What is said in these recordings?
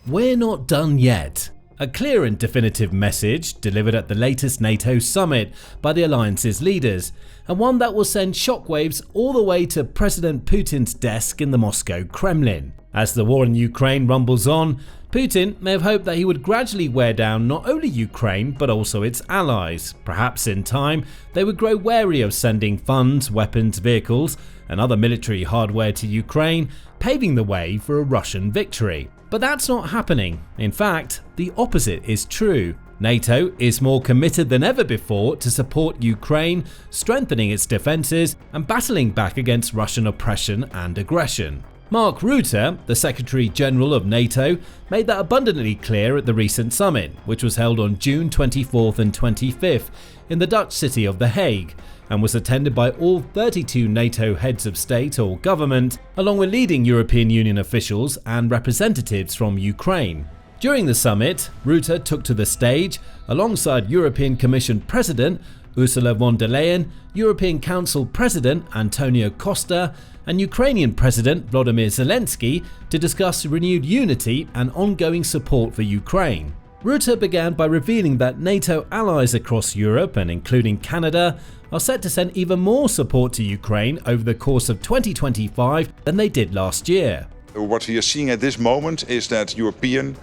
We're not done yet. A clear and definitive message delivered at the latest NATO summit by the alliance's leaders, and one that will send shockwaves all the way to President Putin's desk in the Moscow Kremlin. As the war in Ukraine rumbles on, Putin may have hoped that he would gradually wear down not only Ukraine but also its allies. Perhaps in time they would grow wary of sending funds, weapons, vehicles and other military hardware to Ukraine, paving the way for a Russian victory. But that's not happening. In fact, the opposite is true. NATO is more committed than ever before to support Ukraine, strengthening its defences and battling back against Russian oppression and aggression. Mark Rutte, the Secretary General of NATO, made that abundantly clear at the recent summit, which was held on June 24th and 25th in the Dutch city of The Hague, and was attended by all 32 NATO heads of state or government, along with leading European Union officials and representatives from Ukraine. During the summit, Rutte took to the stage alongside European Commission President Ursula von der Leyen, European Council President Antonio Costa, and Ukrainian President Volodymyr Zelensky to discuss renewed unity and ongoing support for Ukraine. Rutte began by revealing that NATO allies across Europe, and including Canada, are set to send even more support to Ukraine over the course of 2025 than they did last year. What we are seeing at this moment is that European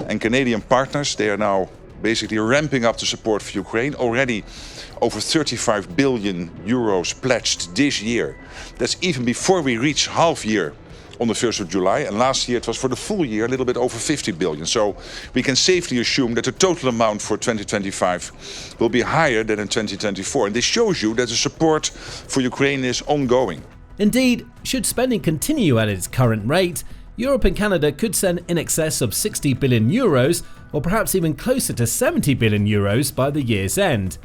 and Canadian partners, they are now basically ramping up the support for Ukraine. Already over 35 billion euros pledged this year. That's even before we reach half year on the 1st of July, and last year it was for the full year a little bit over 50 billion. So we can safely assume that the total amount for 2025 will be higher than in 2024. And this shows you that the support for Ukraine is ongoing. Indeed, should spending continue at its current rate, Europe and Canada could send in excess of 60 billion euros, or perhaps even closer to 70 billion euros by the year's end.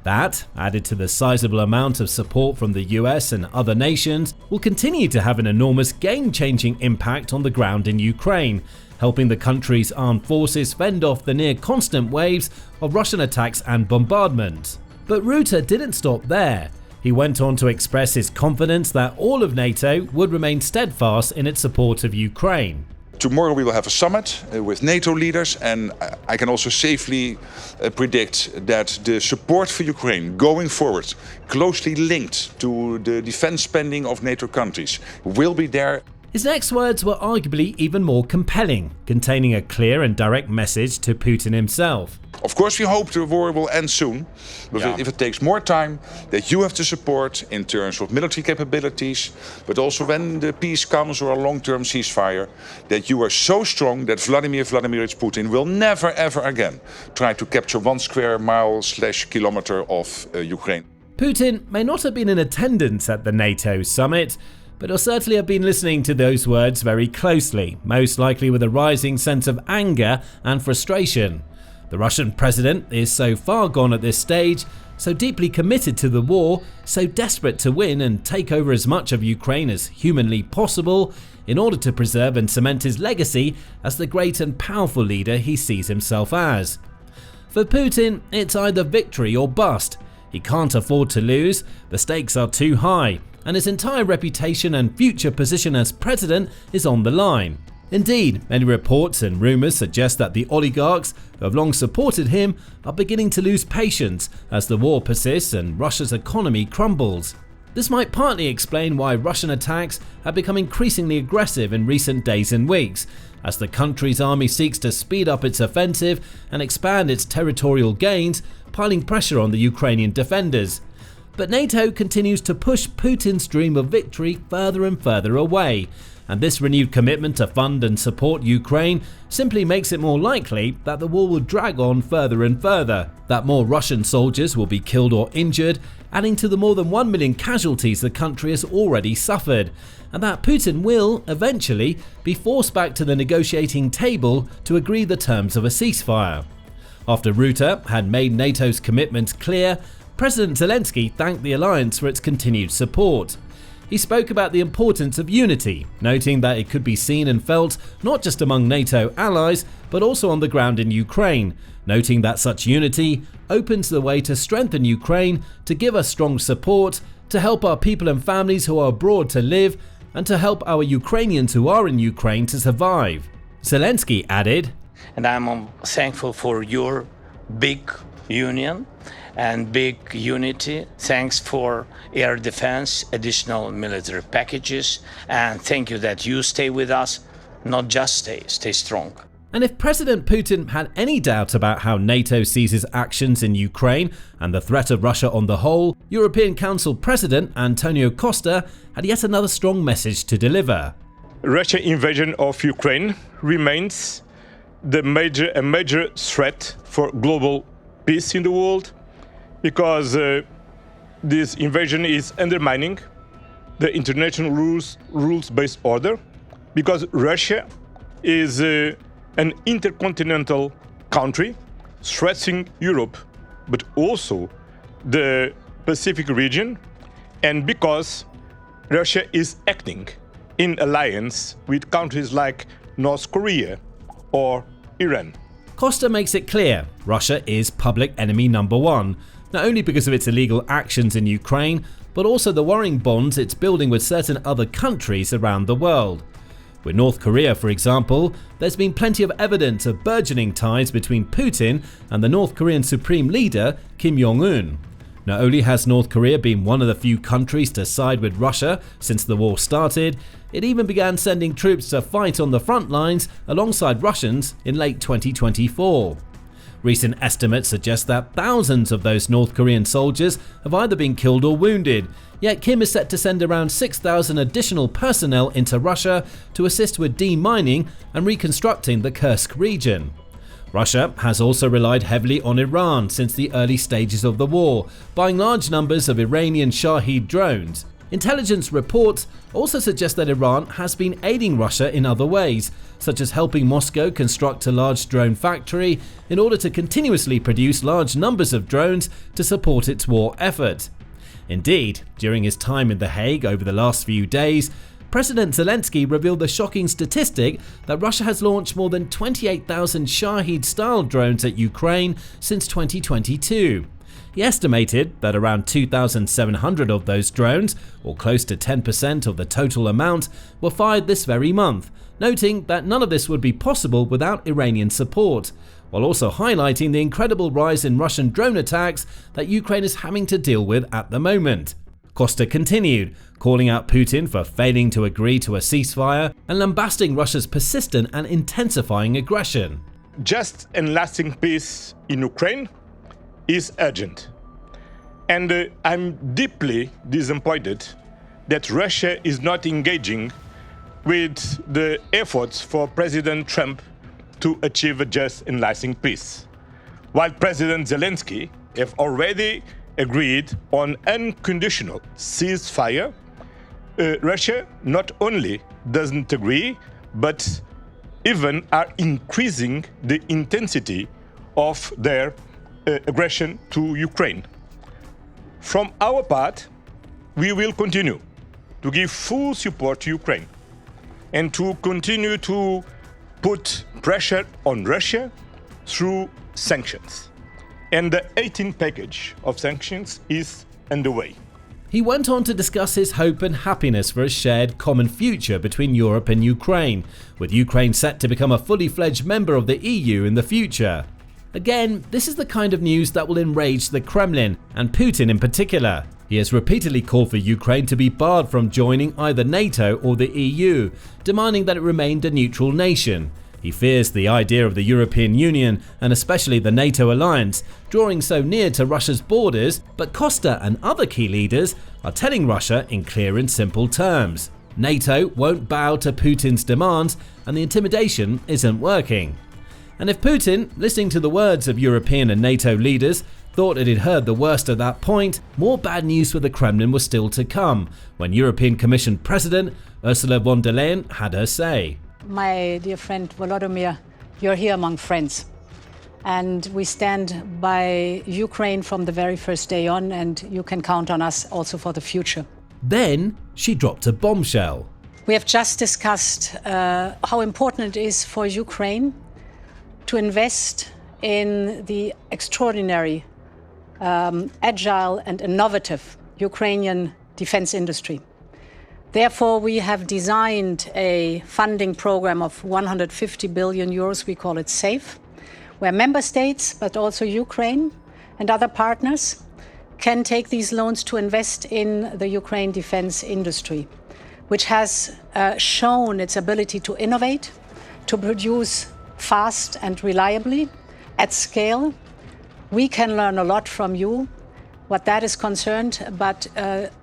That, added to the sizable amount of support from the US and other nations, will continue to have an enormous game-changing impact on the ground in Ukraine, helping the country's armed forces fend off the near-constant waves of Russian attacks and bombardment. But Rutte didn't stop there. He went on to express his confidence that all of NATO would remain steadfast in its support of Ukraine. Tomorrow we will have a summit with NATO leaders, and I can also safely predict that the support for Ukraine going forward, closely linked to the defense spending of NATO countries, will be there. His next words were arguably even more compelling, containing a clear and direct message to Putin himself. Of course, we hope the war will end soon, but if it takes more time, that you have to support in terms of military capabilities, but also when the peace comes or a long-term ceasefire, that you are so strong that Vladimir Vladimirovich Putin will never ever again try to capture 1 square mile/kilometer of Ukraine. Putin may not have been in attendance at the NATO summit, but he'll certainly have been listening to those words very closely, most likely with a rising sense of anger and frustration. The Russian president is so far gone at this stage, so deeply committed to the war, so desperate to win and take over as much of Ukraine as humanly possible in order to preserve and cement his legacy as the great and powerful leader he sees himself as. For Putin, it's either victory or bust. He can't afford to lose, the stakes are too high, and his entire reputation and future position as president is on the line. Indeed, many reports and rumours suggest that the oligarchs who have long supported him are beginning to lose patience as the war persists and Russia's economy crumbles. This might partly explain why Russian attacks have become increasingly aggressive in recent days and weeks, as the country's army seeks to speed up its offensive and expand its territorial gains, piling pressure on the Ukrainian defenders. But NATO continues to push Putin's dream of victory further and further away, and this renewed commitment to fund and support Ukraine simply makes it more likely that the war will drag on further and further, that more Russian soldiers will be killed or injured, adding to the more than 1 million casualties the country has already suffered, and that Putin will, eventually, be forced back to the negotiating table to agree the terms of a ceasefire. After Rutte had made NATO's commitments clear, President Zelensky thanked the alliance for its continued support. He spoke about the importance of unity, noting that it could be seen and felt not just among NATO allies, but also on the ground in Ukraine, noting that such unity opens the way to strengthen Ukraine, to give us strong support, to help our people and families who are abroad to live, and to help our Ukrainians who are in Ukraine to survive. Zelensky added, And I'm thankful for your big union and big unity. Thanks for air defense, additional military packages, and thank you that you stay with us. Not just stay strong. And if President Putin had any doubt about how NATO sees his actions in Ukraine and the threat of Russia on the whole, European Council President Antonio Costa had yet another strong message to deliver. Russia's invasion of Ukraine remains a major threat for global peace in the world, because this invasion is undermining the international rules-based order, because Russia is an intercontinental country threatening Europe, but also the Pacific region, and because Russia is acting in alliance with countries like North Korea or Iran. Costa makes it clear Russia is public enemy number one, not only because of its illegal actions in Ukraine, but also the worrying bonds it's building with certain other countries around the world. With North Korea, for example, there's been plenty of evidence of burgeoning ties between Putin and the North Korean Supreme Leader Kim Jong-un. Not only has North Korea been one of the few countries to side with Russia since the war started, it even began sending troops to fight on the front lines alongside Russians in late 2024. Recent estimates suggest that thousands of those North Korean soldiers have either been killed or wounded, yet Kim is set to send around 6,000 additional personnel into Russia to assist with demining and reconstructing the Kursk region. Russia has also relied heavily on Iran since the early stages of the war, buying large numbers of Iranian Shahed drones. Intelligence reports also suggest that Iran has been aiding Russia in other ways, such as helping Moscow construct a large drone factory in order to continuously produce large numbers of drones to support its war effort. Indeed, during his time in The Hague over the last few days, President Zelensky revealed the shocking statistic that Russia has launched more than 28,000 Shahed-style drones at Ukraine since 2022. He estimated that around 2,700 of those drones, or close to 10% of the total amount, were fired this very month, noting that none of this would be possible without Iranian support, while also highlighting the incredible rise in Russian drone attacks that Ukraine is having to deal with at the moment. Costa continued, calling out Putin for failing to agree to a ceasefire and lambasting Russia's persistent and intensifying aggression. Just and lasting peace in Ukraine is urgent. And I'm deeply disappointed that Russia is not engaging with the efforts for President Trump to achieve a just and lasting peace. While President Zelensky have already agreed on unconditional ceasefire, Russia not only doesn't agree, but even are increasing the intensity of their aggression to Ukraine. From our part, we will continue to give full support to Ukraine and to continue to put pressure on Russia through sanctions. And the 18th package of sanctions is underway. He went on to discuss his hope and happiness for a shared common future between Europe and Ukraine, with Ukraine set to become a fully fledged member of the EU in the future. Again, this is the kind of news that will enrage the Kremlin, and Putin in particular. He has repeatedly called for Ukraine to be barred from joining either NATO or the EU, demanding that it remain a neutral nation. He fears the idea of the European Union, and especially the NATO alliance, drawing so near to Russia's borders, but Costa and other key leaders are telling Russia in clear and simple terms. NATO won't bow to Putin's demands, and the intimidation isn't working. And if Putin, listening to the words of European and NATO leaders, thought it had heard the worst at that point, more bad news for the Kremlin was still to come, when European Commission President Ursula von der Leyen had her say. My dear friend Volodymyr, you're here among friends. And we stand by Ukraine from the very first day on, and you can count on us also for the future. Then she dropped a bombshell. We have just discussed how important it is for Ukraine to invest in the extraordinary, agile and innovative Ukrainian defense industry. Therefore, we have designed a funding program of 150 billion euros, we call it SAFE, where member states, but also Ukraine and other partners, can take these loans to invest in the Ukraine defense industry, which has shown its ability to innovate, to produce fast and reliably at scale. We can learn a lot from you, what that is concerned, but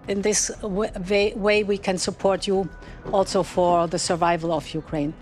in this way we can support you also for the survival of Ukraine.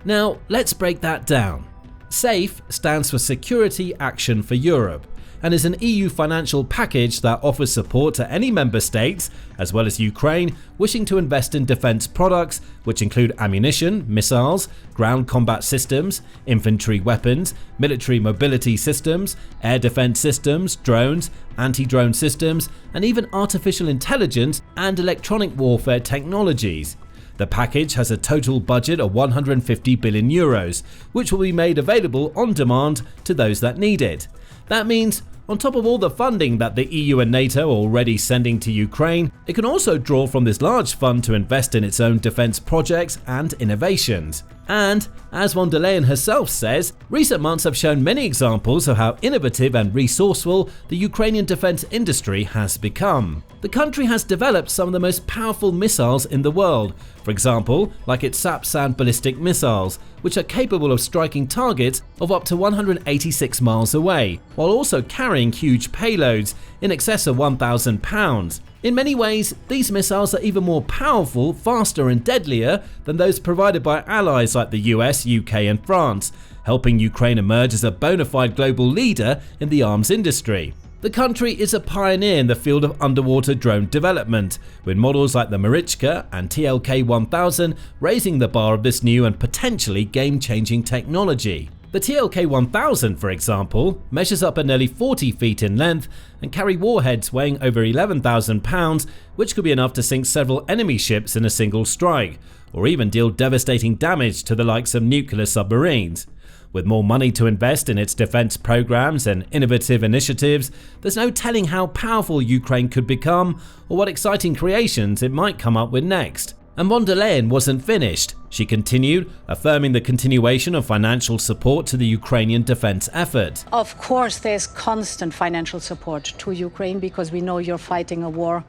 Now, let's break that down. SAFE stands for Security Action for Europe and is an EU financial package that offers support to any member states, as well as Ukraine, wishing to invest in defense products, which include ammunition, missiles, ground combat systems, infantry weapons, military mobility systems, air defense systems, drones, anti-drone systems, and even artificial intelligence and electronic warfare technologies. The package has a total budget of 150 billion euros, which will be made available on demand to those that need it. That means, on top of all the funding that the EU and NATO are already sending to Ukraine, it can also draw from this large fund to invest in its own defense projects and innovations. And, as von der Leyen herself says, recent months have shown many examples of how innovative and resourceful the Ukrainian defense industry has become. The country has developed some of the most powerful missiles in the world, for example, like its SAP-SAN ballistic missiles, which are capable of striking targets of up to 186 miles away, while also carrying huge payloads in excess of 1,000 pounds. In many ways, these missiles are even more powerful, faster and deadlier than those provided by allies like the US, UK and France, helping Ukraine emerge as a bona fide global leader in the arms industry. The country is a pioneer in the field of underwater drone development, with models like the Marichka and TLK-1000 raising the bar of this new and potentially game-changing technology. The TLK-1000, for example, measures up at nearly 40 feet in length and carry warheads weighing over 11,000 pounds, which could be enough to sink several enemy ships in a single strike, or even deal devastating damage to the likes of nuclear submarines. With more money to invest in its defense programs and innovative initiatives, there's no telling how powerful Ukraine could become or what exciting creations it might come up with next. And von der Leyen wasn't finished. She continued, affirming the continuation of financial support to the Ukrainian defense effort. Of course, there's constant financial support to Ukraine because we know you're fighting a war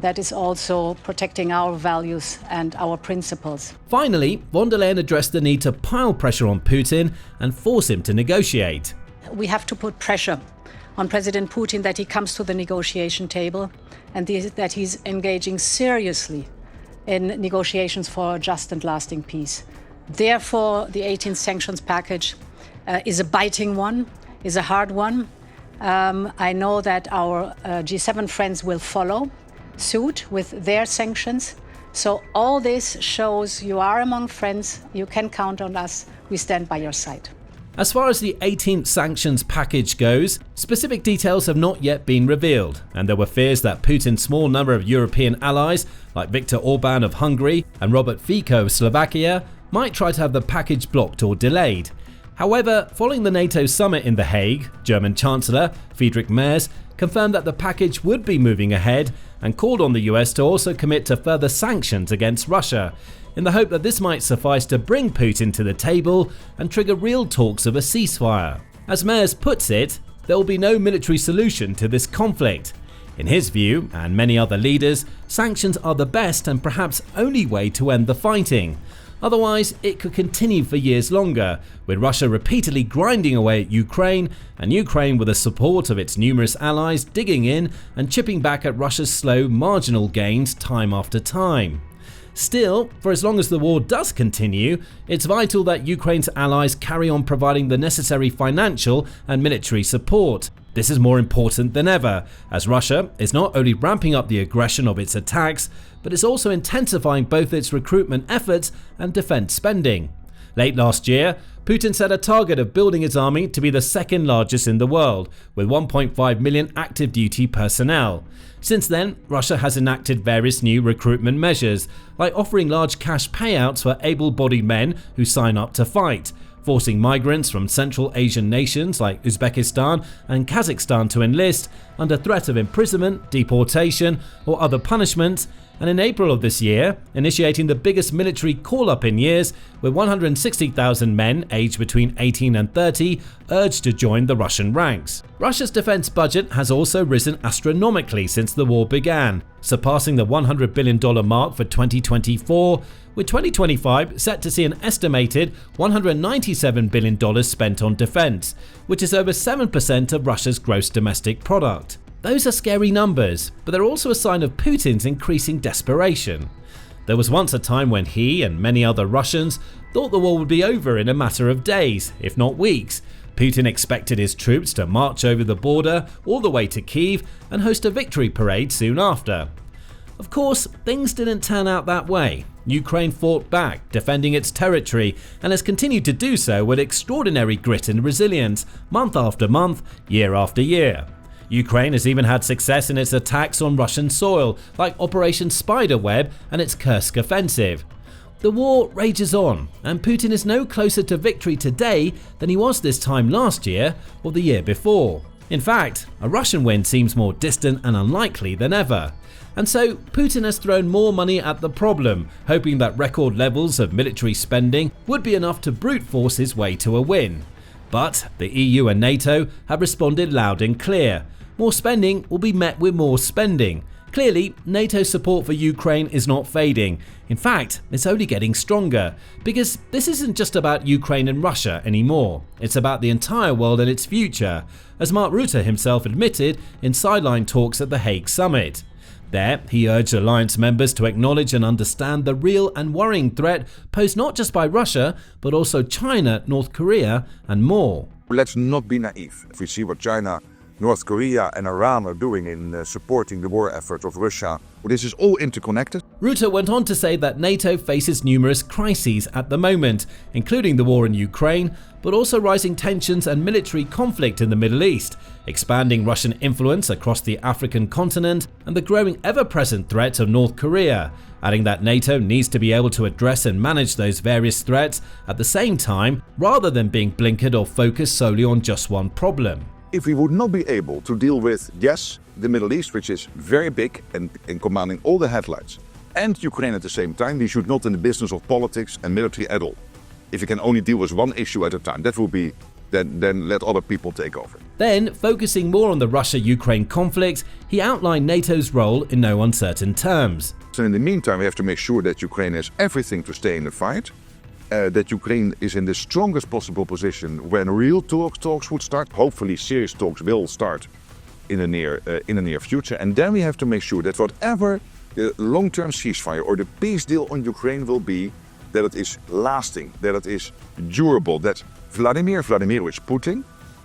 that is also protecting our values and our principles. Finally, von der Leyen addressed the need to pile pressure on Putin and force him to negotiate. We have to put pressure on President Putin that he comes to the negotiation table and that he's engaging seriously in negotiations for a just and lasting peace. Therefore, the 18th sanctions package is a biting one, is a hard one. I know that our G7 friends will follow suit with their sanctions. So all this shows you are among friends, you can count on us, we stand by your side. As far as the 18th sanctions package goes, specific details have not yet been revealed, and there were fears that Putin's small number of European allies, like Viktor Orban of Hungary and Robert Fico of Slovakia, might try to have the package blocked or delayed. However, following the NATO summit in The Hague, German Chancellor Friedrich Merz confirmed that the package would be moving ahead and called on the US to also commit to further sanctions against Russia, in the hope that this might suffice to bring Putin to the table and trigger real talks of a ceasefire. As Merz puts it, there will be no military solution to this conflict. In his view, and many other leaders, sanctions are the best and perhaps only way to end the fighting. Otherwise, it could continue for years longer, with Russia repeatedly grinding away at Ukraine, and Ukraine, with the support of its numerous allies, digging in and chipping back at Russia's slow, marginal gains time after time. Still, for as long as the war does continue, it's vital that Ukraine's allies carry on providing the necessary financial and military support. This is more important than ever, as Russia is not only ramping up the aggression of its attacks, but is also intensifying both its recruitment efforts and defense spending. Late last year, Putin set a target of building his army to be the second largest in the world, with 1.5 million active duty personnel. Since then, Russia has enacted various new recruitment measures, like offering large cash payouts for able-bodied men who sign up to fight, forcing migrants from Central Asian nations like Uzbekistan and Kazakhstan to enlist under threat of imprisonment, deportation, or other punishments, and in April of this year, initiating the biggest military call-up in years, with 160,000 men aged between 18 and 30 urged to join the Russian ranks. Russia's defense budget has also risen astronomically since the war began, surpassing the $100 billion mark for 2024, with 2025 set to see an estimated $197 billion spent on defense, which is over 7% of Russia's gross domestic product. Those are scary numbers, but they're also a sign of Putin's increasing desperation. There was once a time when he and many other Russians thought the war would be over in a matter of days, if not weeks. Putin expected his troops to march over the border all the way to Kyiv and host a victory parade soon after. Of course, things didn't turn out that way. Ukraine fought back, defending its territory, and has continued to do so with extraordinary grit and resilience, month after month, year after year. Ukraine has even had success in its attacks on Russian soil, like Operation Spiderweb and its Kursk offensive. The war rages on, and Putin is no closer to victory today than he was this time last year or the year before. In fact, a Russian win seems more distant and unlikely than ever. And so Putin has thrown more money at the problem, hoping that record levels of military spending would be enough to brute force his way to a win. But the EU and NATO have responded loud and clear. More spending will be met with more spending. Clearly, NATO's support for Ukraine is not fading. In fact, it's only getting stronger, because this isn't just about Ukraine and Russia anymore. It's about the entire world and its future, as Mark Rutte himself admitted in sideline talks at the Hague summit. There, he urged alliance members to acknowledge and understand the real and worrying threat posed not just by Russia, but also China, North Korea, and more. Let's not be naive. If we see what China, North Korea and Iran are doing in supporting the war effort of Russia, this is all interconnected. Rutte went on to say that NATO faces numerous crises at the moment, including the war in Ukraine, but also rising tensions and military conflict in the Middle East, expanding Russian influence across the African continent, and the growing ever-present threat of North Korea, adding that NATO needs to be able to address and manage those various threats at the same time, rather than being blinkered or focused solely on just one problem. If we would not be able to deal with, yes, the Middle East, which is very big and commanding all the headlines, and Ukraine at the same time, we should not in the business of politics and military at all. If you can only deal with one issue at a time, that will be, then let other people take over. Then, focusing more on the Russia-Ukraine conflict, he outlined NATO's role in no uncertain terms. So in the meantime, we have to make sure that Ukraine has everything to stay in the fight, that Ukraine is in the strongest possible position when real talks would start. Hopefully serious talks will start in the near future. And then we have to make sure that whatever the long-term ceasefire or the peace deal on Ukraine will be, that it is lasting, that it is durable, that Vladimir Vladimirovich Putin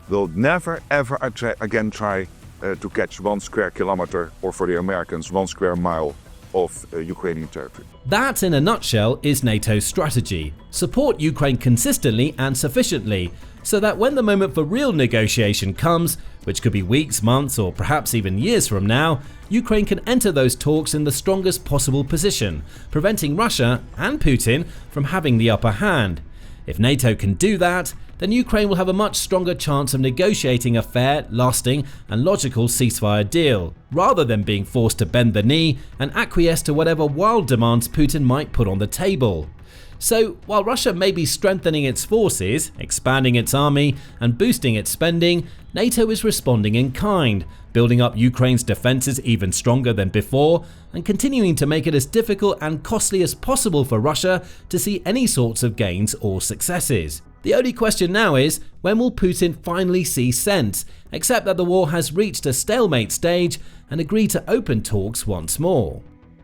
will never ever again try to catch 1 square kilometer, or for the Americans 1 square mile of Ukrainian territory. That, in a nutshell, is NATO's strategy. Support Ukraine consistently and sufficiently, so that when the moment for real negotiation comes, which could be weeks, months, or perhaps even years from now, Ukraine can enter those talks in the strongest possible position, preventing Russia and Putin from having the upper hand. If NATO can do that, then Ukraine will have a much stronger chance of negotiating a fair, lasting, and logical ceasefire deal, rather than being forced to bend the knee and acquiesce to whatever wild demands Putin might put on the table. So, while Russia may be strengthening its forces, expanding its army, and boosting its spending, NATO is responding in kind, building up Ukraine's defenses even stronger than before, and continuing to make it as difficult and costly as possible for Russia to see any sorts of gains or successes. The only question now is, when will Putin finally see sense, accept that the war has reached a stalemate stage, and agree to open talks once more?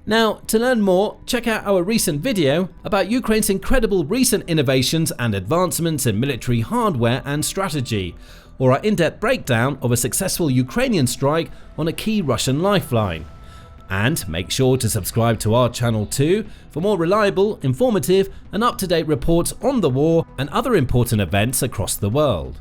Now, to learn more, check out our recent video about Ukraine's incredible recent innovations and advancements in military hardware and strategy, or our in-depth breakdown of a successful Ukrainian strike on a key Russian lifeline. And make sure to subscribe to our channel too for more reliable, informative, and up-to-date reports on the war and other important events across the world.